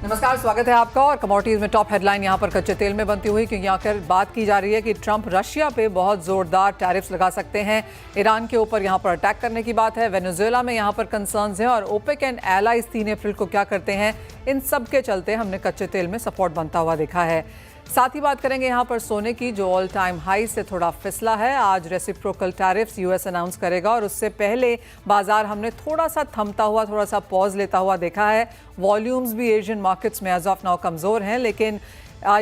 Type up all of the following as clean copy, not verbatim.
नमस्कार, स्वागत है आपका। और कमोडिटीज में टॉप हेडलाइन यहां पर कच्चे तेल में बनती हुई, क्योंकि यहाँ पर बात की जा रही है कि ट्रंप रशिया पे बहुत जोरदार टैरिफ्स लगा सकते हैं। ईरान के ऊपर यहां पर अटैक करने की बात है। वेनेजुएला में यहां पर कंसर्न्स हैं और ओपेक एंड एलाइज 3 अप्रैल को क्या करते हैं, इन सब के चलते हमने कच्चे तेल में सपोर्ट बनता हुआ देखा है। साथ ही बात करेंगे यहाँ पर सोने की, जो ऑल टाइम हाई से थोड़ा फिसला है। आज रेसिप्रोकल टैरिफ्स यूएस अनाउंस करेगा और उससे पहले बाजार हमने थोड़ा सा थमता हुआ, थोड़ा सा पॉज लेता हुआ देखा है। वॉल्यूम्स भी एशियन मार्केट्स में एज ऑफ नाउ कमज़ोर हैं, लेकिन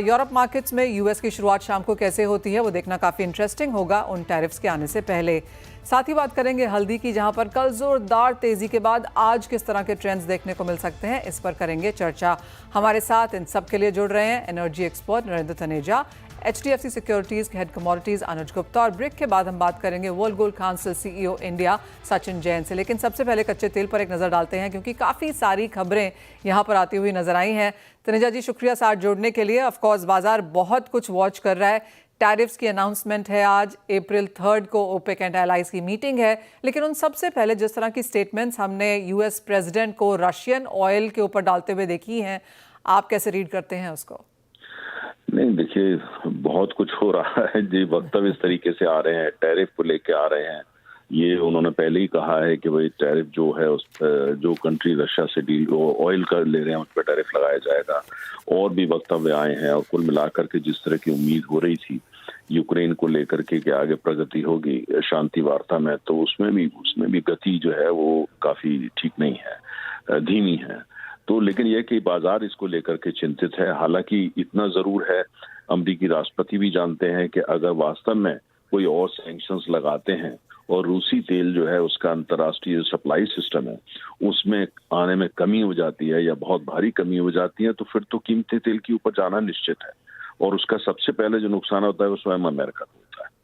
यूरोप मार्केट्स में यूएस की शुरुआत शाम को कैसे होती है वो देखना काफ़ी इंटरेस्टिंग होगा उन टैरिफ्स के आने से पहले। साथ ही बात करेंगे हल्दी की, जहां पर कल जोरदार तेजी के बाद आज किस तरह के ट्रेंड्स देखने को मिल सकते हैं, इस पर करेंगे चर्चा। हमारे साथ इन सब के लिए जुड़ रहे हैं energy expert Narendra Taneja, HDFC securities के हेड कमोडिटीज अनुज गुप्ता, और ब्रेक के बाद हम बात करेंगे world gold council CEO India Sachin Jain से। लेकिन सबसे पहले कच्चे तेल पर एक नज़र डालते हैं, क्योंकि काफ़ी सारी खबरें यहाँ पर आती हुई नजर आई हैं। तनेजा जी, शुक्रिया साथ जोड़ने के लिए। ऑफकोर्स बाजार बहुत कुछ वॉच कर रहा है। टैरिफ्स की अनाउंसमेंट है आज, अप्रैल 3 को ओपेक एंड एलाइज की मीटिंग है। लेकिन उन सबसे पहले जिस तरह की स्टेटमेंट्स हमने यूएस प्रेसिडेंट को रशियन ऑयल के ऊपर डालते हुए देखी हैं, आप कैसे रीड करते हैं उसको? नहीं, देखिए, बहुत कुछ हो रहा है जी। वक्तव्य इस तरीके से आ रहे हैं, टैरिफ को लेके आ रहे हैं। ये उन्होंने पहले ही कहा है कि भाई टैरिफ जो है उस जो कंट्री रशिया से डील ऑयल कर ले रहे हैं उस पर टैरिफ लगाया जाएगा। और भी वक्तव्य आए हैं, और कुल मिलाकर के जिस तरह की उम्मीद हो रही थी यूक्रेन को लेकर के कि आगे प्रगति होगी शांति वार्ता में, तो उसमें भी गति जो है वो काफी ठीक नहीं है, धीमी है। तो लेकिन यह कि बाजार इसको लेकर के चिंतित है। हालांकि इतना जरूर है, अमेरिकी राष्ट्रपति भी जानते हैं कि अगर वास्तव में कोई और सैंक्शंस लगाते हैं और रूसी तेल जो है उसका अंतर्राष्ट्रीय सप्लाई सिस्टम है उसमें आने में कमी हो जाती है या बहुत भारी कमी हो जाती है, तो फिर तो कीमती तेल के ऊपर जाना निश्चित है। और उसका सबसे पहले जो नुकसान होता है वो स्वयं अमेरिका को होता है।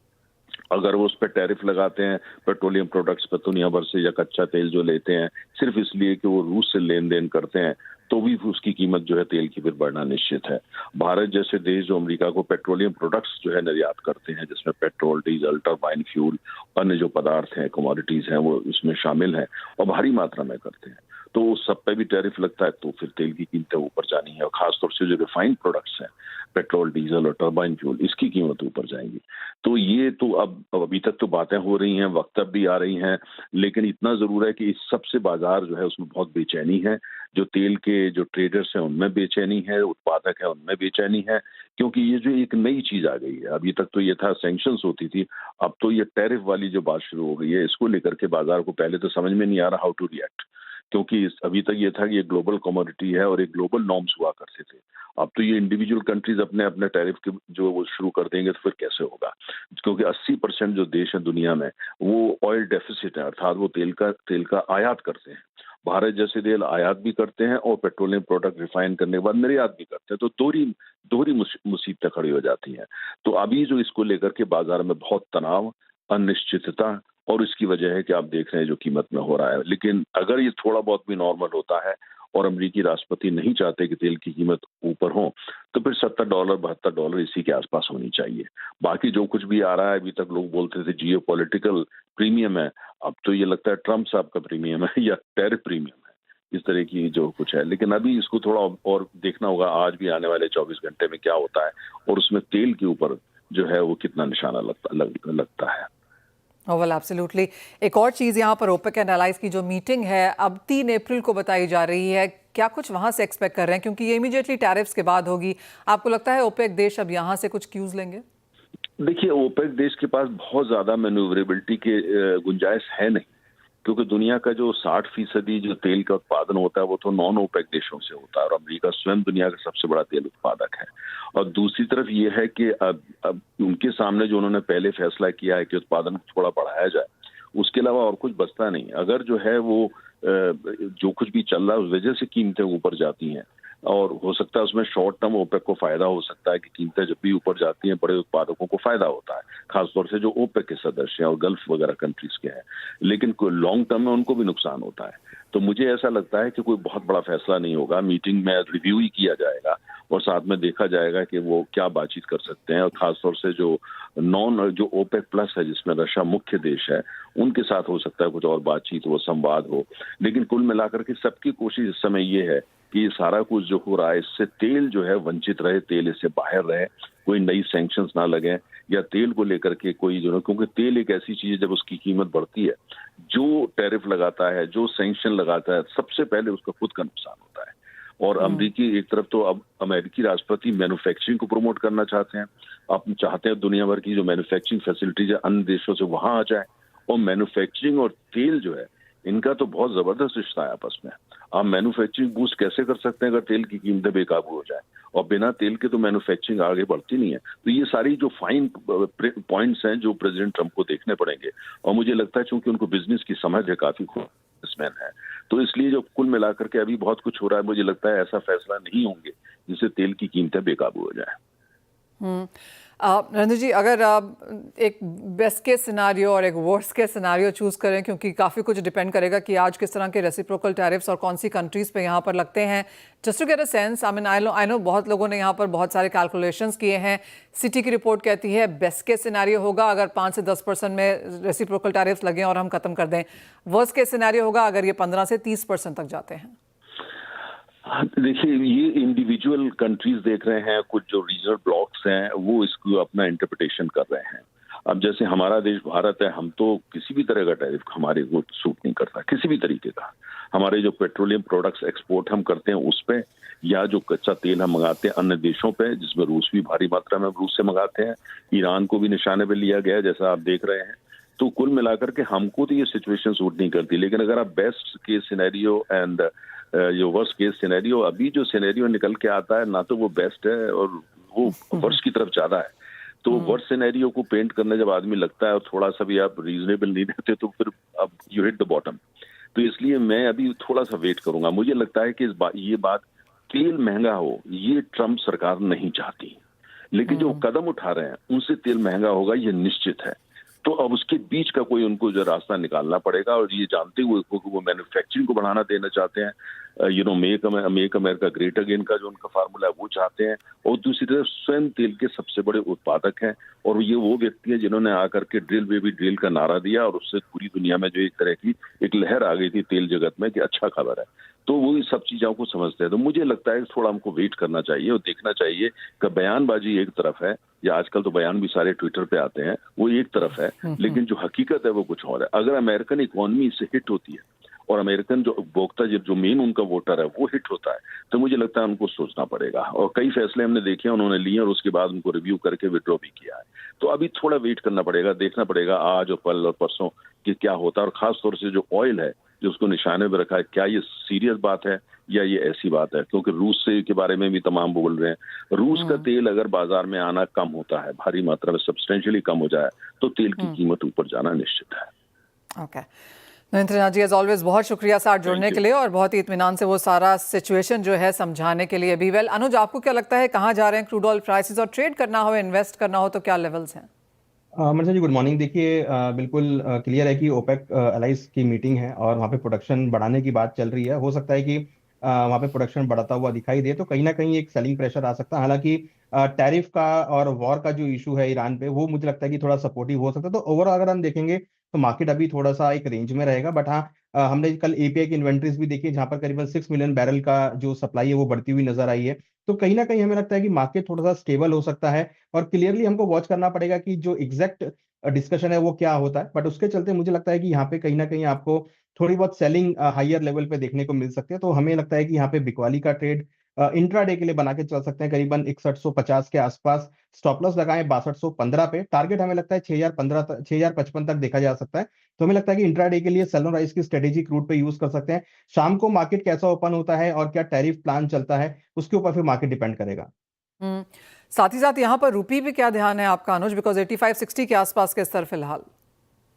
अगर वो उस पर टैरिफ लगाते हैं पेट्रोलियम प्रोडक्ट्स पर दुनिया भर से, या कच्चा तेल जो लेते हैं सिर्फ इसलिए कि वो रूस से लेन देन करते हैं, तो भी उसकी कीमत जो है तेल की फिर बढ़ना निश्चित है। भारत जैसे देश जो अमेरिका को पेट्रोलियम प्रोडक्ट्स जो है निर्यात करते हैं, जिसमें पेट्रोल, डीजल, टर्बाइन फ्यूल, अन्य जो पदार्थ हैं, कमोडिटीज हैं, वो इसमें शामिल हैं और भारी मात्रा में करते हैं, तो उस सब पे भी टैरिफ लगता है, तो फिर तेल की कीमतें ऊपर जानी है। और खासतौर से जो रिफाइंड प्रोडक्ट्स हैं, पेट्रोल, डीजल और टर्बाइन फ्यूल, इसकी कीमत ऊपर जाएंगी। तो ये तो अब अभी तक तो बातें हो रही हैं, वक्तव्य भी आ रही हैं, लेकिन इतना जरूर है कि इस सबसे बाजार जो है उसमें बहुत बेचैनी है। जो तेल के जो ट्रेडर्स हैं उनमें बेचैनी है, उत्पादक है उनमें बेचैनी है, क्योंकि ये जो एक नई चीज आ गई है। अभी तक तो ये था सैंक्शंस होती थी, अब तो ये टैरिफ वाली जो बात शुरू हो गई है, इसको लेकर के बाजार को पहले तो समझ में नहीं आ रहा हाउ टू रिएक्ट, क्योंकि अभी तक ये था कि ये ग्लोबल कमोडिटी है और एक ग्लोबल नॉर्म्स हुआ करते थे। अब तो ये इंडिविजुअल कंट्रीज अपने अपने टैरिफ के जो वो शुरू कर देंगे, तो फिर कैसे होगा? क्योंकि 80% जो देश है दुनिया में वो ऑयल डेफिसिट है, अर्थात वो तेल का आयात करते हैं। भारत जैसे देश आयात भी करते हैं और पेट्रोलियम प्रोडक्ट रिफाइन करने के बाद निर्यात भी करते हैं, तो दोहरी मुसीबतें खड़ी हो जाती हैं। तो अभी जो इसको लेकर के बाजार में बहुत तनाव, अनिश्चितता, और इसकी वजह है कि आप देख रहे हैं जो कीमत में हो रहा है। लेकिन अगर ये थोड़ा बहुत भी नॉर्मल होता है और अमेरिकी राष्ट्रपति नहीं चाहते कि तेल की कीमत ऊपर हो, तो फिर $70, $72 इसी के आसपास होनी चाहिए। बाकी जो कुछ भी आ रहा है, अभी तक लोग बोलते थे जियोपॉलिटिकल प्रीमियम है, अब तो ये लगता है ट्रंप साहब का प्रीमियम है या टैरिफ प्रीमियम है, इस तरह की जो कुछ है। लेकिन अभी इसको थोड़ा और देखना होगा, आज भी आने वाले 24 घंटे में क्या होता है और उसमें तेल के ऊपर जो है वो कितना निशाना लगता है। Well absolutely. एक और चीज़ यहाँ पर ओपेक एंड एलाइज की जो मीटिंग है अब 3 अप्रैल को बताई जा रही है, क्या कुछ वहाँ से एक्सपेक्ट कर रहे हैं, क्योंकि ये इमीडिएटली टैरिफ्स के बाद होगी? आपको लगता है ओपेक देश अब यहाँ से कुछ क्यूज लेंगे? देखिए, ओपेक देश के पास बहुत ज्यादा मैन्यूवरेबिलिटी के गुंजाइश है नहीं, क्योंकि दुनिया का जो 60% जो तेल का उत्पादन होता है वो तो नॉन ओपेक देशों से होता है, और अमेरिका स्वयं दुनिया का सबसे बड़ा तेल उत्पादक है। और दूसरी तरफ ये है कि अब उनके सामने जो उन्होंने पहले फैसला किया है कि उत्पादन को थोड़ा बढ़ाया जाए, उसके अलावा और कुछ बचता नहीं। अगर जो है वो जो कुछ भी चल रहा है उस वजह से कीमतें ऊपर जाती हैं, और हो सकता है उसमें शॉर्ट टर्म ओपेक को फायदा हो सकता है कि कीमतें जब भी ऊपर जाती हैं बड़े उत्पादकों को फायदा होता है, खासतौर से जो ओपेक के सदस्य हैं और गल्फ वगैरह कंट्रीज के हैं। लेकिन कोई लॉन्ग टर्म में उनको भी नुकसान होता है। तो मुझे ऐसा लगता है कि कोई बहुत बड़ा फैसला नहीं होगा, मीटिंग में रिव्यू ही किया जाएगा और साथ में देखा जाएगा कि वो क्या बातचीत कर सकते हैं, और खासतौर से जो ओपेक प्लस है जिसमें रशिया मुख्य देश है, उनके साथ हो सकता है कुछ और बातचीत हो, संवाद हो। लेकिन कुल मिलाकर के सबकी कोशिश इस समय ये है कि ये सारा कुछ जो हो रहा है इससे तेल जो है वंचित रहे, तेल इससे बाहर रहे, कोई नई सैंक्शंस ना लगे, या तेल को लेकर के कोई जो है, क्योंकि तेल एक ऐसी चीज है जब उसकी कीमत बढ़ती है, जो टैरिफ लगाता है, जो सैंक्शन लगाता है, सबसे पहले उसका खुद का नुकसान होता है। और अमेरिकी एक तरफ तो अब अमेरिकी राष्ट्रपति मैन्युफैक्चरिंग को प्रमोट करना चाहते हैं, आप चाहते हैं दुनिया भर की जो मैन्युफैक्चरिंग फैसिलिटीज है अन्य देशों से वहां आ जाए, और मैन्युफैक्चरिंग और तेल जो है इनका तो बहुत जबरदस्त रिश्ता है आपस में। आप मैन्युफैक्चरिंग बूस्ट कैसे कर सकते हैं अगर तेल की कीमतें बेकाबू हो जाए, और बिना तेल के तो मैन्युफैक्चरिंग आगे बढ़ती नहीं है। तो ये सारी जो फाइन पॉइंट्स हैं जो प्रेसिडेंट ट्रंप को देखने पड़ेंगे, और मुझे लगता है चूंकि उनको बिजनेस की समझ है, काफी बिजनेसमैन है, तो इसलिए जो कुल मिलाकर के अभी बहुत कुछ हो रहा है, मुझे लगता है ऐसा फैसला नहीं होंगे जिससे तेल की कीमतें बेकाबू हो जाए। नरेंद्र जी, अगर आप एक बेस्ट केस सिनारियो और एक वर्स्ट केस सिनारियो चूज करें, क्योंकि काफ़ी कुछ डिपेंड करेगा कि आज किस तरह के रेसिप्रोकल टैरिफ्स और कौन सी कंट्रीज पे यहाँ पर लगते हैं। Just to get a sense, I know बहुत लोगों ने यहाँ पर बहुत सारे कैलकुलेशंस किए हैं। सिटी की रिपोर्ट कहती है बेस्ट केस सिनारियो होगा अगर 5 से 10% में रेसिप्रोकल टैरिफ्स लगें और हम खत्म कर दें। वर्स्ट केस सिनारियो होगा अगर ये 15 से 30% तक जाते हैं। देखिए, ये इंडिविजुअल कंट्रीज देख रहे हैं, कुछ जो रीजनल ब्लॉक्स हैं वो इसको अपना इंटरप्रिटेशन कर रहे हैं। अब जैसे हमारा देश भारत है, हम तो किसी भी तरह का टैरिफ हमारे को सूट नहीं करता, किसी भी तरीके का। हमारे जो पेट्रोलियम प्रोडक्ट्स एक्सपोर्ट हम करते हैं उस पे, या जो कच्चा तेल हम मंगाते हैं अन्य देशों पे, जिसमें रूस भी भारी मात्रा में रूस से मंगाते हैं, ईरान को भी निशाने पे लिया गया है जैसा आप देख रहे हैं। तो कुल मिलाकर के हमको तो ये सिचुएशन सूट नहीं करती। लेकिन अगर आप बेस्ट केस सिनेरियो एंड जो वर्स्ट केस सिनेरियो, अभी जो सिनेरियो निकल के आता है ना तो वो बेस्ट है और वो वर्स्ट की तरफ ज्यादा है। तो वर्स्ट सिनेरियो को पेंट करने जब आदमी लगता है और थोड़ा सा भी आप रीजनेबल नहीं रहते तो फिर अब यू हिट द बॉटम। तो इसलिए मैं अभी थोड़ा सा वेट करूंगा। मुझे लगता है कि ये बात तेल महंगा हो ये ट्रम्प सरकार नहीं चाहती, लेकिन जो कदम उठा रहे हैं उनसे तेल महंगा होगा ये निश्चित है। तो अब उसके बीच का कोई उनको जो रास्ता निकालना पड़ेगा, और ये जानते हुए वो मैन्युफैक्चरिंग को बढ़ाना देना चाहते हैं, मेक अमेरिका ग्रेट अगेन का जो उनका फार्मूला है वो चाहते हैं, और दूसरी तरफ स्वयं तेल के सबसे बड़े उत्पादक हैं, और ये वो व्यक्ति है जिन्होंने आकर के ड्रिल बेबी ड्रिल का नारा दिया, और उससे पूरी दुनिया में जो एक तरह की एक लहर आ गई थी तेल जगत में कि अच्छा खबर है। तो वो सब चीजों को समझते हैं। तो मुझे लगता है थोड़ा हमको वेट करना चाहिए और देखना चाहिए कि बयानबाजी एक तरफ है, या आजकल तो बयान भी सारे ट्विटर पे आते हैं, वो एक तरफ है, लेकिन जो हकीकत है वो कुछ और है। अगर अमेरिकन इकोनॉमी इससे हिट होती है और अमेरिकन जो उपभोक्ता जो मेन उनका वोटर है वो हिट होता है, तो मुझे लगता है उनको सोचना पड़ेगा। और कई फैसले हमने देखे उन्होंने लिए और उसके बाद उनको रिव्यू करके विड्रॉ भी किया है। तो अभी थोड़ा वेट करना पड़ेगा, देखना पड़ेगा आज और कल और परसों कि क्या होता है। और खासतौर से जो ऑयल है जो उसको निशाने पर रखा है, क्या ये सीरियस बात है या ये ऐसी बात है, क्योंकि रूस से के बारे में भी तमाम बोल रहे हैं। रूस का तेल अगर बाजार में आना कम होता है, भारी मात्रा में सब्सटेंशियली कम हो जाए, तो तेल की कीमत ऊपर जाना निश्चित है। ओके, नरेंद्र जी, एज ऑलवेज बहुत शुक्रिया साथ जुड़ने के लिए और बहुत ही इत्मीनान से वो सारा सिचुएशन जो है समझाने के लिए भी। वेल अनुज, आपको क्या लगता है कहाँ जा रहे हैं क्रूड ऑयल प्राइसेस, और ट्रेड करना हो इन्वेस्ट करना हो तो क्या लेवल्स हैं? मनसा जी गुड मॉर्निंग। देखिए बिल्कुल क्लियर है कि ओपेक एलाइज की मीटिंग है और वहाँ पे प्रोडक्शन बढ़ाने की बात चल रही है। हो सकता है कि वहाँ पे प्रोडक्शन बढ़ता हुआ दिखाई दे तो कहीं ना कहीं एक सेलिंग प्रेशर आ सकता है। हालांकि टैरिफ का और वॉर का जो इशू है ईरान पे, वो मुझे लगता है कि थोड़ा सपोर्टिव हो सकता है। तो ओवरऑल अगर हम देखेंगे तो मार्केट अभी थोड़ा सा एक रेंज में रहेगा। बट हाँ, हमने कल एपीआई की इन्वेंट्रीज भी देखी जहाँ पर करीबन 6 मिलियन बैरल का जो सप्लाई है वो बढ़ती हुई नजर आई है। तो कहीं ना कहीं हमें लगता है कि मार्केट थोड़ा सा स्टेबल हो सकता है, और क्लियरली हमको वॉच करना पड़ेगा कि जो एग्जैक्ट डिस्कशन है वो क्या होता है। बट उसके चलते मुझे लगता है कि यहाँ पे कहीं ना कहीं आपको थोड़ी बहुत सेलिंग हायर लेवल पे देखने को मिल सकती है। तो हमें लगता है कि यहाँ पे बिकवाली का ट्रेड इंट्राडे के लिए बना के चल सकते हैं। करीबन 6150 के आसपास स्टॉप लॉस लगाएं 6215 पे। टारगेट हमें लगता है 6055 तक देखा जा सकता है। तो हमें लगता है कि इंट्राडे के लिए सेल एंड राइज की स्ट्रेटेजिक रूट पे यूज कर सकते हैं। शाम को मार्केट कैसा ओपन होता है और क्या टैरिफ प्लान चलता है उसके ऊपर फिर मार्केट डिपेंड करेगा। साथ ही साथ यहाँ पर रुपी पे क्या ध्यान है आपका अनुज, बिकॉज 85-60 के आसपास के स्तर फिलहाल?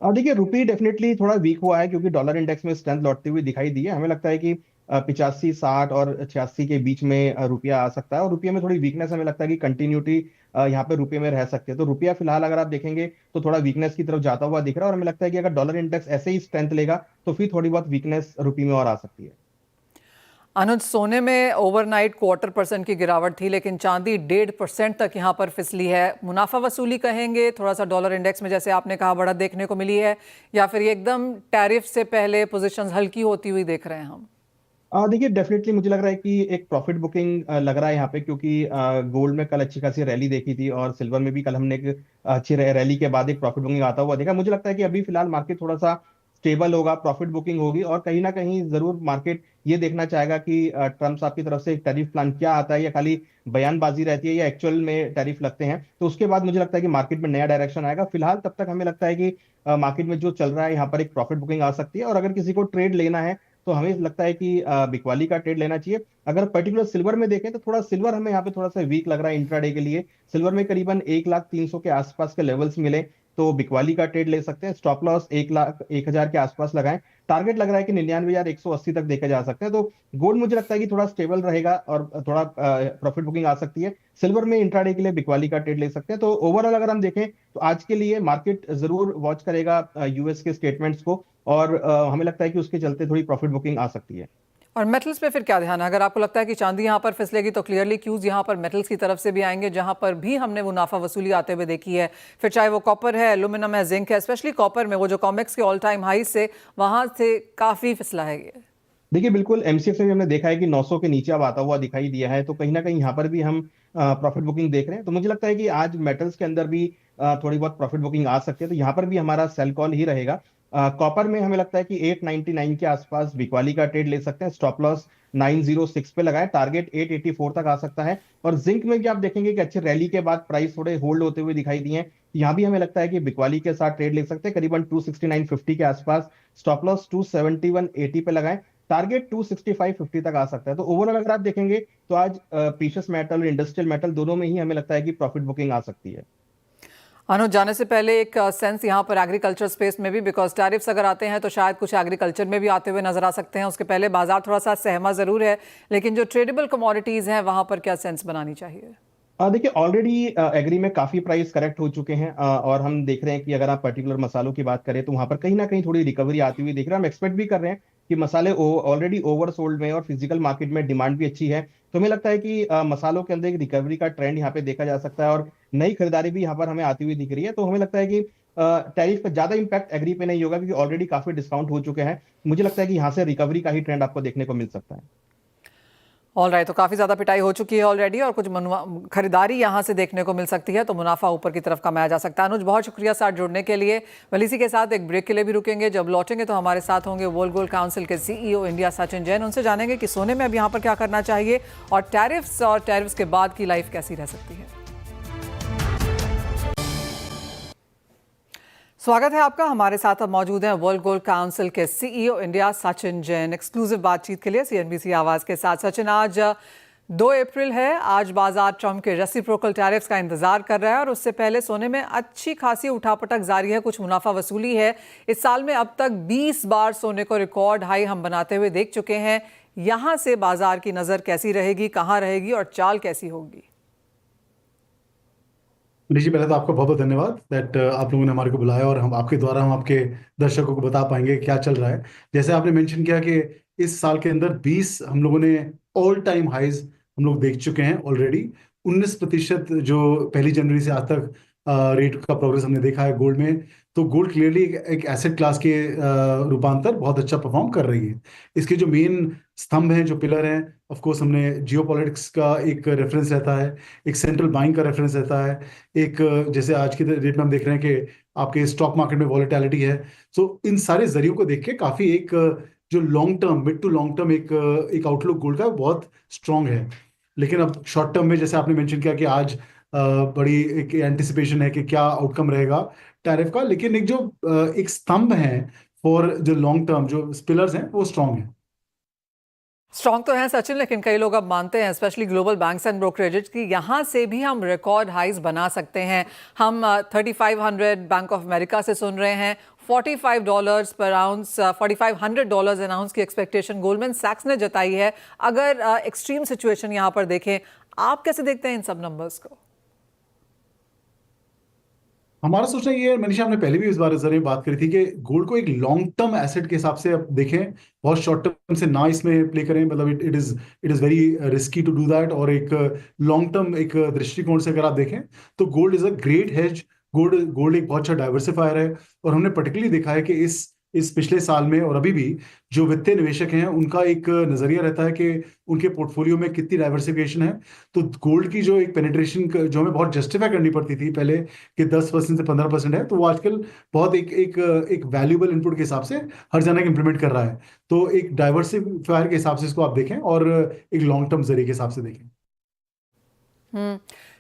देखिए रुपी डेफिनेटली थोड़ा वीक हुआ है क्योंकि डॉलर इंडेक्स में स्ट्रेंथ लौटती हुई दिखाई दी है। हमें लगता है कि 85, 60 और 86 के बीच में रुपया आ सकता है, और रुपये में थोड़ी वीकनेस हमें लगता है कि कंटिन्यूटी यहाँ पे रुपये में रह सकती है। तो रुपया फिलहाल अगर आप देखेंगे तो थोड़ा वीकनेस की तरफ जाता हुआ दिख रहा है, और हमें लगता है कि अगर डॉलर इंडेक्स ऐसे ही स्ट्रेंथ लेगा तो फिर थोड़ी बहुत वीकनेस रुपये में और आ सकती है। अनुज, सोने में ओवरनाइट 0.25% की गिरावट थी, लेकिन चांदी 1.5% तक यहाँ पर फिसली है। मुनाफा वसूली कहेंगे, थोड़ा सा डॉलर इंडेक्स में जैसे आपने कहा बढ़त देखने को मिली है, या फिर ये एकदम टैरिफ से पहले पोजीशंस हल्की होती हुई देख रहे हैं हम? देखिए डेफिनेटली मुझे लग रहा है कि एक प्रॉफिट बुकिंग लग रहा है यहाँ पे, क्योंकि गोल्ड में कल अच्छी खासी रैली देखी थी और सिल्वर में भी कल हमने एक अच्छी रैली के बाद एक प्रॉफिट बुकिंग आता हुआ देखा। मुझे लगता है कि अभी फिलहाल मार्केट थोड़ा सा स्टेबल होगा, प्रॉफिट बुकिंग होगी, और कहीं ना कहीं जरूर मार्केट ये देखना चाहेगा कि ट्रम्प साहब की तरफ से एक टैरिफ प्लान क्या आता है, या खाली बयानबाजी रहती है या एक्चुअल में टैरिफ लगते हैं। तो उसके बाद मुझे लगता है कि मार्केट में नया डायरेक्शन आएगा। फिलहाल तब तक हमें लगता है कि मार्केट में जो चल रहा है यहाँ पर एक प्रॉफिट बुकिंग आ सकती है, और अगर किसी को ट्रेड लेना है तो हमें लगता है कि बिकवाली का ट्रेड लेना चाहिए। अगर पर्टिकुलर सिल्वर में देखें तो थोड़ा सिल्वर हमें यहाँ पे थोड़ा सा वीक लग रहा है इंट्राडे के लिए। सिल्वर में करीबन 1,300,000 के आसपास के लेवल्स मिले तो बिकवाली का ट्रेड ले सकते हैं। स्टॉप लॉस 1,01,000 के आसपास लगाएं। टारगेट लग रहा है कि 99,180 तक देखे जा सकते हैं। तो गोल्ड मुझे लगता है कि थोड़ा स्टेबल रहेगा और थोड़ा प्रॉफिट बुकिंग आ सकती है। सिल्वर में इंट्राडे के लिए बिकवाली का ट्रेड ले सकते हैं। तो ओवरऑल अगर हम देखें तो आज के लिए मार्केट जरूर वॉच करेगा यूएस के स्टेटमेंट्स को, और हमें लगता है कि उसके चलते थोड़ी प्रॉफिट बुकिंग आ सकती है। और मेटल्स पे फिर क्या ध्यान है? अगर आपको लगता है कि चांदी यहाँ पर फिसलेगी तो क्लियरली क्यूज यहाँ पर मेटल्स की तरफ से भी आएंगे, जहाँ पर भी हमने मुनाफा वसूली आते हुए देखी है। फिर चाहे वो कॉपर है, एल्यूमिनियम है, जिंक है, स्पेशली कॉपर में वो जो कॉमेक्स के ऑल टाइम हाई से वहां से काफी फिसला है ये। देखिए बिल्कुल एमसीएक्स में भी हमने देखा है कि 900 के नीचे अब आता हुआ दिखाई दिया है, तो कहीं ना कहीं यहाँ पर भी हम प्रॉफिट बुकिंग देख रहे हैं। तो मुझे लगता है कि आज मेटल्स के अंदर भी थोड़ी बहुत प्रॉफिट बुकिंग आ सकती है, तो यहाँ पर भी हमारा सेल कॉल ही रहेगा। कॉपर में हमें लगता है कि 899 के आसपास बिकवाली का ट्रेड ले सकते हैं। स्टॉप लॉस 906 पे लगाए, टारगेट 884 तक आ सकता है। और जिंक में भी आप देखेंगे कि अच्छे रैली के बाद प्राइस थोड़े होल्ड होते हुए दिखाई दिए हैं। यहाँ भी हमें लगता है कि बिकवाली के साथ ट्रेड ले सकते हैं करीबन 269.50 के आसपास। स्टॉप लॉस 271.80 पे लगाएं, टारगेट 265.50 तक आ सकता है। तो ओवरऑल अगर आप देखेंगे तो आज प्रीशियस मेटल और इंडस्ट्रियल मेटल दोनों में ही हमें लगता है कि प्रॉफिट बुकिंग आ सकती है। अनुज, जाने से पहले एक सेंस यहाँ पर एग्रीकल्चर स्पेस में भी, बिकॉज टैरिफ्स अगर आते हैं तो शायद कुछ एग्रीकल्चर में भी आते हुए नजर आ सकते हैं। उसके पहले बाजार थोड़ा सा सहमा जरूर है, लेकिन जो ट्रेडेबल कमोडिटीज हैं वहां पर क्या सेंस बनानी चाहिए? देखिए ऑलरेडी एग्री में काफी प्राइस करेक्ट हो चुके हैं, और हम देख रहे हैं कि अगर आप पर्टिकुलर मसालों की बात करें तो वहां पर कहीं ना कहीं थोड़ी रिकवरी आती हुई दिख रहा है। हम एक्सपेक्ट भी कर रहे हैं कि मसाले ऑलरेडी ओवर सोल्ड में और फिजिकल मार्केट में डिमांड भी अच्छी है। तो हमें लगता है कि मसालों के अंदर एक रिकवरी का ट्रेंड यहाँ पे देखा जा सकता है, और नई खरीदारी भी यहाँ पर हमें आती हुई दिख रही है। तो हमें लगता है कि टैरिफ का ज्यादा इंपैक्ट एग्री पे नहीं होगा, क्योंकि ऑलरेडी काफी डिस्काउंट हो चुके हैं। मुझे लगता है कि यहाँ से रिकवरी का ही ट्रेंड आपको देखने को मिल सकता है। ऑल राइट, तो काफ़ी ज़्यादा पिटाई हो चुकी है ऑलरेडी और कुछ खरीदारी यहाँ से देखने को मिल सकती है, तो मुनाफा ऊपर की तरफ कमाया जा सकता है। अनुज, बहुत शुक्रिया साथ जुड़ने के लिए। वेल, इसी के साथ एक ब्रेक के लिए भी रुकेंगे। जब लौटेंगे तो हमारे साथ होंगे वर्ल्ड गोल्ड काउंसिल के सीईओ इंडिया सचिन जैन। उनसे जानेंगे कि सोने में अब यहाँ पर क्या करना चाहिए और टैरिफ्स के बाद की लाइफ कैसी रह सकती है। स्वागत है आपका। हमारे साथ अब मौजूद हैं वर्ल्ड गोल्ड काउंसिल के CEO India Sachin Jain, exclusive बातचीत के लिए सीएनबीसी आवाज के साथ। सचिन, आज 2 अप्रैल है। आज बाजार ट्रंप के रेसिप्रोकल टैरिफ्स का इंतजार कर रहा है और उससे पहले सोने में अच्छी खासी उठापटक जारी है, कुछ मुनाफा वसूली है। इस साल में अब तक 20 बार सोने को रिकॉर्ड हाई हम बनाते हुए देख चुके हैं। यहां से बाजार की नजर कैसी रहेगी, कहां रहेगी और चाल कैसी होगी? मनीष जी, पहले तो आपका बहुत बहुत धन्यवाद दैट आप लोगों ने हमारे को बुलाया और हम आपके द्वारा हम आपके दर्शकों को बता पाएंगे क्या चल रहा है। जैसे आपने मेंशन किया कि इस साल के अंदर 20 हम लोगों ने ऑल टाइम हाइज हम लोग देख चुके हैं ऑलरेडी। 19% जो 1 जनवरी से आज तक रेट का प्रोग्रेस हमने देखा है गोल्ड में। तो गोल्ड क्लियरली एक एसेट क्लास के रूपांतर बहुत अच्छा परफॉर्म कर रही है। इसके जो मेन स्तंभ हैं, जो पिलर हैं, ऑफ कोर्स हमने जियोपॉलिटिक्स का एक रेफरेंस रहता है, एक सेंट्रल बाइंग का रेफरेंस रहता है, एक जैसे आज के डेट में हम देख रहे हैं कि आपके स्टॉक मार्केट में वॉलेटिलिटी है। सो इन सारे जरियों को देख के काफी एक जो long term, mid to long term एक आउटलुक गोल्ड का बहुत स्ट्रांग है। लेकिन अब शॉर्ट टर्म में जैसे आपने मेंशन किया कि आज बड़ी एक एंटिसिपेशन है कि क्या आउटकम रहेगा टैरिफ का, लेकिन एक जो एक स्तंभ है फॉर जो लॉन्ग टर्म, जो पिलर्स हैं वो स्ट्रांग है। स्ट्रॉन्ग तो हैं सचिन, लेकिन कई लोग अब मानते हैं, specially global banks and brokerages, की यहाँ से भी हम रिकॉर्ड हाइज बना सकते हैं। हम 3500 बैंक ऑफ अमेरिका से सुन रहे हैं, $45 पर आउंस, $4500 एन आउंस की एक्सपेक्टेशन गोल्डमैन सैक्स ने जताई है। अगर एक्सट्रीम सिचुएशन यहाँ पर देखें, आप कैसे देखते हैं इन सब नंबर्स को? हमारा सोचना ये है, मनीषा, हमने पहले भी इस बारे में बात करी थी कि गोल्ड को एक लॉन्ग टर्म एसेट के हिसाब से अब देखें, बहुत शॉर्ट टर्म से ना इसमें प्ले करें। मतलब it is very risky to do that. और एक लॉन्ग टर्म एक दृष्टिकोण से अगर आप देखें तो gold is a great hedge. Gold एक बहुत अच्छा डाइवर्सिफायर है। और हमने पर्टिकुलरली देखा है कि इस इस पिछले साल में और अभी भी जो वित्तीय निवेशक हैं उनका एक नजरिया रहता है कि उनके पोर्टफोलियो में कितनी डाइवर्सिफिकेशन है। तो गोल्ड की जो एक पेनिट्रेशन जो हमें बहुत जस्टिफाई करनी पड़ती थी पहले कि 10% से 15% है, तो वो आजकल बहुत एक वैल्यूएबल इनपुट के हिसाब से हर जना इम्प्लीमेंट कर रहा है। तो एक डाइवर्सिफायर के हिसाब से इसको आप देखें और एक लॉन्ग टर्म जरिए के हिसाब से देखें।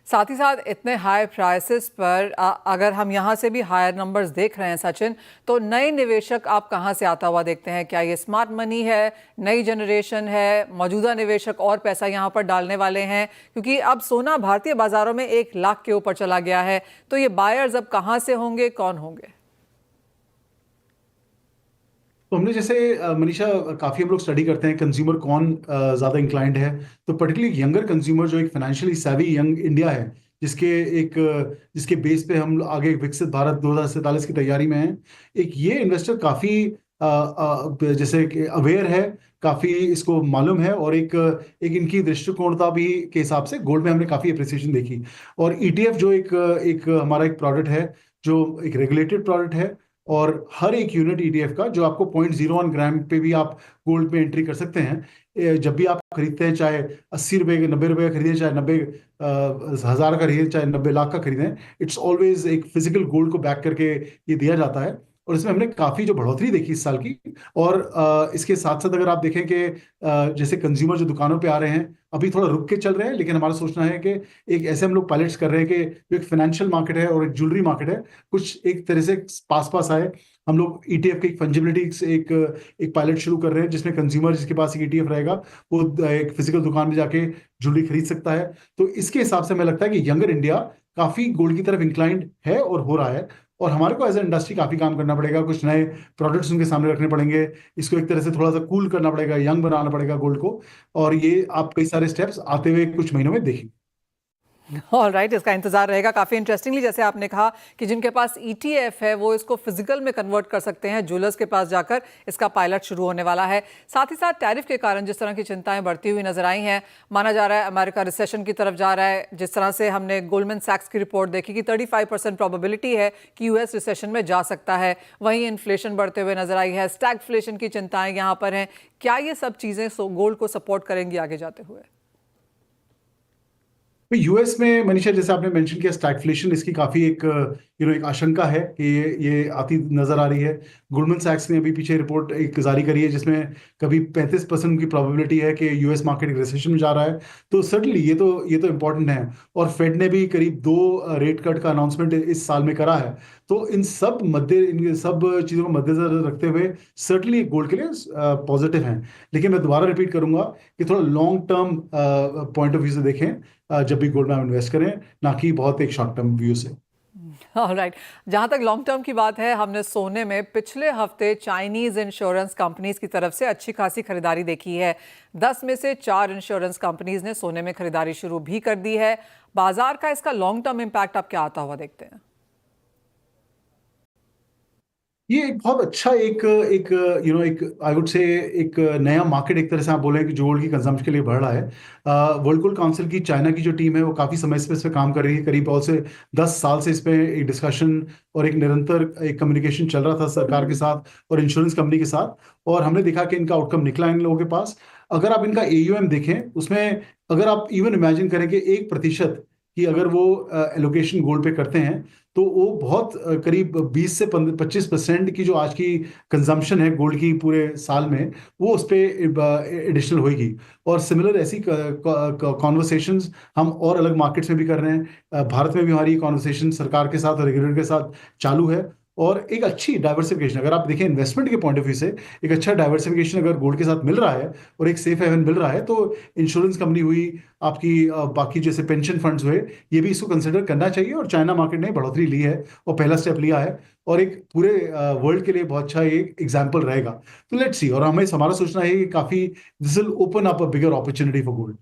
साथ ही साथ इतने हाई प्राइसेस पर अगर हम यहाँ से भी हायर नंबर्स देख रहे हैं सचिन, तो नए निवेशक आप कहाँ से आता हुआ देखते हैं? क्या ये स्मार्ट मनी है, नई जनरेशन है, मौजूदा निवेशक और पैसा यहाँ पर डालने वाले हैं? क्योंकि अब सोना भारतीय बाजारों में 1 लाख के ऊपर चला गया है, तो ये बायर्स अब कहाँ से होंगे, कौन होंगे? तो हमने जैसे मनीषा काफी हम लोग स्टडी करते हैं कंज्यूमर कौन ज्यादा इंक्लाइंड है। तो पर्टिकुलरली यंगर कंज्यूमर जो एक फाइनेंशियली सेवी यंग इंडिया है, जिसके जिसके बेस पे हम आगे विकसित भारत 2047 की तैयारी में है, एक ये इन्वेस्टर काफी जैसे अवेयर है, काफी इसको मालूम है, और एक इनकी दृष्टिकोणता भी के हिसाब से गोल्ड में हमने काफी अप्रिसिएशन देखी। और ईटीएफ जो एक हमारा एक प्रोडक्ट है, जो एक रेगुलेटेड प्रोडक्ट है, और हर एक यूनिट ईटीएफ का जो आपको 0.01 ग्राम पे भी आप गोल्ड पे एंट्री कर सकते हैं। जब भी आप खरीदते हैं, चाहे 80 रुपए 90 रुपए का खरीदें, चाहे 90,000 का खरीदें, चाहे 90 लाख का खरीदें, इट्स ऑलवेज एक फिजिकल गोल्ड को बैक करके ये दिया जाता है। और इसमें हमने काफी जो बढ़ोतरी देखी इस साल की। और इसके साथ साथ अगर आप देखें कि जैसे कंज्यूमर जो दुकानों पे आ रहे हैं अभी थोड़ा रुक के चल रहे हैं, लेकिन हमारा सोचना है कि एक ऐसे हम लोग पायलट्स कर रहे हैं कि जो एक फाइनेंशियल मार्केट है और एक ज्वेलरी मार्केट है, कुछ एक तरह से पास पास आए। हम लोग ईटीएफ की एक फंजिबिलिटी एक पायलट शुरू कर रहे हैं, जिसमें कंज्यूमर जिसके पास एक ईटीएफ रहेगा वो एक फिजिकल दुकान में जाके ज्वेलरी खरीद सकता है। तो इसके हिसाब से हमें लगता है कि यंगर इंडिया काफी गोल्ड की तरफ इंक्लाइंड है और हो रहा है। और हमारे को एज ए इंडस्ट्री काफी काम करना पड़ेगा, कुछ नए प्रोडक्ट्स उनके सामने रखने पड़ेंगे, इसको एक तरह से थोड़ा सा कूल करना पड़ेगा, यंग बनाना पड़ेगा गोल्ड को। और ये आप कई सारे स्टेप्स आते हुए कुछ महीनों में देखेंगे। ऑल राइट, इसका इंतजार रहेगा। काफ़ी इंटरेस्टिंगली जैसे आपने कहा कि जिनके पास ईटीएफ है वो इसको फिजिकल में कन्वर्ट कर सकते हैं, ज्वेलर्स के पास जाकर इसका पायलट शुरू होने वाला है। साथ ही साथ टैरिफ के कारण जिस तरह की चिंताएं बढ़ती हुई नजर आई हैं, माना जा रहा है अमेरिका रिसेशन की तरफ जा रहा है। जिस तरह से हमने गोल्डमैन सैक्स की रिपोर्ट देखी कि 35% प्रोबेबिलिटी है कि यूएस रिसेशन में जा सकता है। वहीं इन्फ्लेशन बढ़ते हुए नजर आई है, स्टैगफ्लेशन की चिंताएं यहाँ पर हैं। क्या ये सब चीज़ें गोल्ड को सपोर्ट करेंगी आगे जाते हुए? तो यूएस में मनीषा जैसे आपने मेंशन किया, स्टैगफ्लेशन इसकी काफी एक एक आशंका है कि ये आती नजर आ रही है। गोल्डमैन सैक्स ने अभी पीछे रिपोर्ट एक जारी करी है जिसमें कभी 35% की प्रोबेबिलिटी है कि यूएस मार्केट एक रिसेशन में जा रहा है। तो सर्टनली ये तो इम्पोर्टेंट है। और फेड ने भी करीब 2 रेट कट का अनाउंसमेंट इस साल में करा है। तो इन सब चीजों को मद्देनजर रखते हुए सर्टनली गोल्ड के लिए पॉजिटिव हैं। लेकिन मैं दोबारा रिपीट करूंगा कि थोड़ा long term point of view से देखें जब भी गोल्ड में इन्वेस्ट करें, ना कि बहुत एक शॉर्ट टर्म व्यू से। ऑलराइट, जहां तक लॉन्ग टर्म की बात है, हमने सोने में पिछले हफ्ते चाइनीज इंश्योरेंस कंपनीज की तरफ से अच्छी खासी खरीदारी देखी है। 10 में से 4 इंश्योरेंस कंपनीज ने सोने में खरीदारी शुरू भी कर दी है। बाजार का इसका लॉन्ग टर्म इम्पैक्ट आप क्या आता हुआ देखते हैं? ये एक बहुत अच्छा एक आई वुड से एक नया मार्केट एक तरह से आप बोले कि जो गोल्ड की कंजम्पशन के लिए बढ़ रहा है। वर्ल्ड गोल्ड काउंसिल की चाइना की जो टीम है वो काफी समय से इस पे काम कर रही है, करीब और से 10 साल से इस पे एक डिस्कशन और एक निरंतर एक कम्युनिकेशन चल रहा था सरकार के साथ और इंश्योरेंस कंपनी के साथ। और हमने देखा कि इनका आउटकम निकला इन लोगों के पास। अगर आप इनका एयूएम देखें, उसमें अगर आप इवन इमेजिन करें कि 1% कि अगर वो एलोकेशन गोल्ड पे करते हैं, तो वो बहुत करीब 20 से 25% की जो आज की कंजम्पशन है गोल्ड की पूरे साल में, वो उस पर एडिशनल होगी। और सिमिलर ऐसी कॉन्वर्सेशंस हम और अलग मार्केट्स में भी कर रहे हैं। भारत में भी हमारी कॉन्वर्सेशन सरकार के साथ और रेगुलेटर के साथ चालू है। और एक अच्छी डाइवर्सिफिकेशन अगर आप देखें इन्वेस्टमेंट के पॉइंट ऑफ व्यू से, एक अच्छा डाइवर्सिफिकेशन अगर गोल्ड के साथ मिल रहा है और एक सेफ हेवन मिल रहा है, तो इंश्योरेंस कंपनी हुई, आपकी बाकी जैसे पेंशन फंड्स हुए, ये भी इसको कंसिडर करना चाहिए। और चाइना मार्केट ने बढ़ोतरी ली है और पहला स्टेप लिया है, और एक पूरे वर्ल्ड के लिए बहुत अच्छा एक एग्जाम्पल रहेगा। तो लेट्स सी। और हमारा सोचना है कि काफी this will open up a bigger opportunity for gold.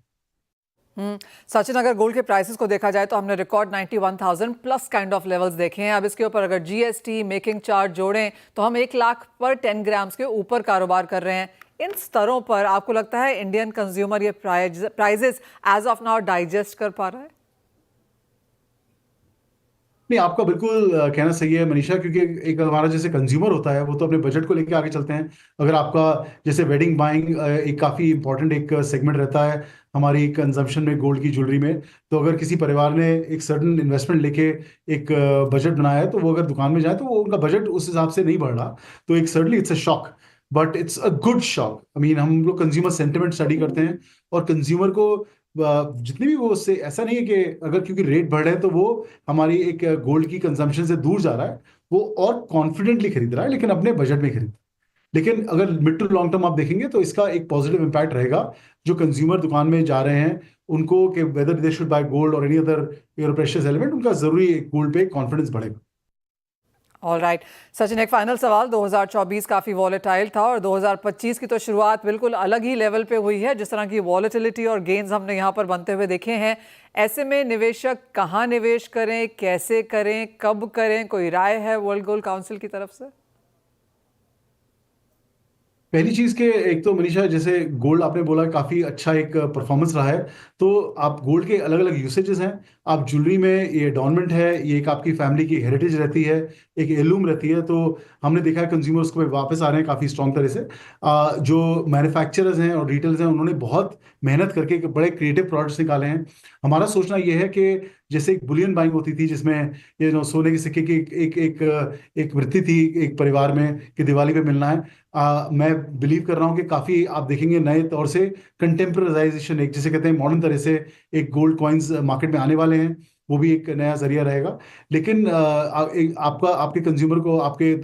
Sachin, अगर गोल्ड के प्राइसेस को देखा जाए तो हमने record 91,000 plus kind of levels देखे हैं। अब इसके ऊपर अगर जीएसटी मेकिंग चार्ज जोड़ें तो हम 1 लाख पर 10 ग्राम्स के ऊपर कारोबार कर रहे हैं। इन स्तरों पर आपको लगता है इंडियन कंज्यूमर ये prices as of now digest कर पा रहा है? नहीं, आपका बिल्कुल कहना सही है मनीषा, क्योंकि एक हमारा जैसे कंज्यूमर होता है वो तो अपने बजट को लेके आगे चलते हैं। अगर आपका जैसे वेडिंग बाइंग एक काफ़ी इंपॉर्टेंट एक सेगमेंट रहता है हमारी कंजम्पशन में, गोल्ड की ज्वेलरी में। तो अगर किसी परिवार ने एक सर्टन इन्वेस्टमेंट लेके एक बजट बनाया है, तो वो अगर दुकान में जाए तो वो उनका बजट उस हिसाब से नहीं बढ़ रहा, तो एक certainly it's a shock, but it's a good shock. I mean हम लोग कंज्यूमर सेंटिमेंट स्टडी करते हैं, और कंज्यूमर को जितने भी वो उससे ऐसा नहीं है कि अगर क्योंकि रेट बढ़ रहे हैं तो वो हमारी एक गोल्ड की कंजम्पशन से दूर जा रहा है, वो और कॉन्फिडेंटली खरीद रहा है, लेकिन अपने बजट में खरीद। लेकिन अगर मिड टू लॉन्ग टर्म आप देखेंगे तो इसका एक पॉजिटिव इम्पैक्ट रहेगा। जो कंज्यूमर दुकान में जा रहे हैं उनको, कि whether they should buy gold और any other your precious element, उनका जरूरी गोल्ड पे कॉन्फिडेंस बढ़ेगा। ऑल राइट सचिन, एक फाइनल सवाल। 2024 काफ़ी वॉलेटाइल था और 2025 की तो शुरुआत बिल्कुल अलग ही लेवल पे हुई है। जिस तरह की वॉलेटिलिटी और गेन्स हमने यहाँ पर बनते हुए देखे हैं, ऐसे में निवेशक कहाँ निवेश करें, कैसे करें, कब करें? कोई राय है वर्ल्ड गोल्ड काउंसिल की तरफ से? पहली चीज के एक तो मनीषा, जैसे गोल्ड आपने बोला काफी अच्छा एक परफॉर्मेंस रहा है, तो आप गोल्ड के अलग अलग यूसेजेस हैं। आप ज्वेलरी में ये एडॉर्नमेंट है, ये एक आपकी फैमिली की हेरिटेज रहती है, एक हेirloom रहती है। तो हमने देखा है कंज्यूमर्स को वापस आ रहे हैं काफी स्ट्रॉन्ग तरह से। जो मैन्युफैक्चरर्स हैं और रिटेलर्स हैं, उन्होंने बहुत मेहनत करके एक बड़े क्रिएटिव प्रोडक्ट्स निकाले हैं। हमारा सोचना ये है कि जैसे एक बुलियन बाइंग होती थी जिसमें ये जो सोने के सिक्के की एक वृत्ति थी एक परिवार में कि दिवाली पे मिलना है। मैं बिलीव कर रहा हूँ कि काफी आप देखेंगे नए तौर से कंटेम्पराइजेशन, एक जिसे कहते हैं मॉडर्न तरह से एक गोल्ड कॉइन्स मार्केट में आने वाले हैं। वो भी एक नया जरिया रहेगा। लेकिन आपका आपके कंज्यूमर को, आपके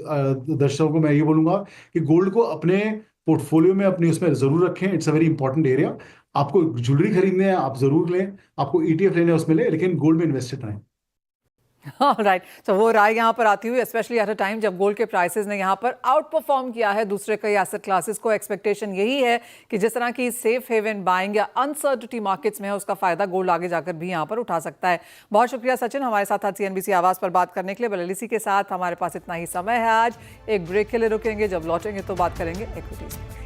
दर्शकों को मैं ये बोलूंगा कि गोल्ड को अपने पोर्टफोलियो में, अपने उसमें जरूर रखें। It's a very important area. आपको ज्वेलरी खरीदने हैं आप जरूर लें, आपको ईटीएफ लेने हैं उसमें लें, लेकिन गोल्ड में इन्वेस्टेड रहें। राइट, तो वो राय यहाँ पर आती हुई, स्पेशली एट अ टाइम जब गोल्ड के प्राइसेस ने यहाँ पर आउट परफॉर्म किया है दूसरे कई एसेट क्लासेस को। एक्सपेक्टेशन यही है कि जिस तरह की सेफ हेवन बाइंग या अनसर्टिटी मार्केट्स में है, उसका फायदा गोल्ड आगे जाकर भी यहाँ पर उठा सकता है। बहुत शुक्रिया सचिन, हमारे साथ आज CNBC आवाज पर बात करने के लिए। बल एलआईसी के साथ हमारे पास इतना ही समय है आज। एक ब्रेक के लिए रुकेंगे, जब लौटेंगे तो बात करेंगे इक्विटीज पर।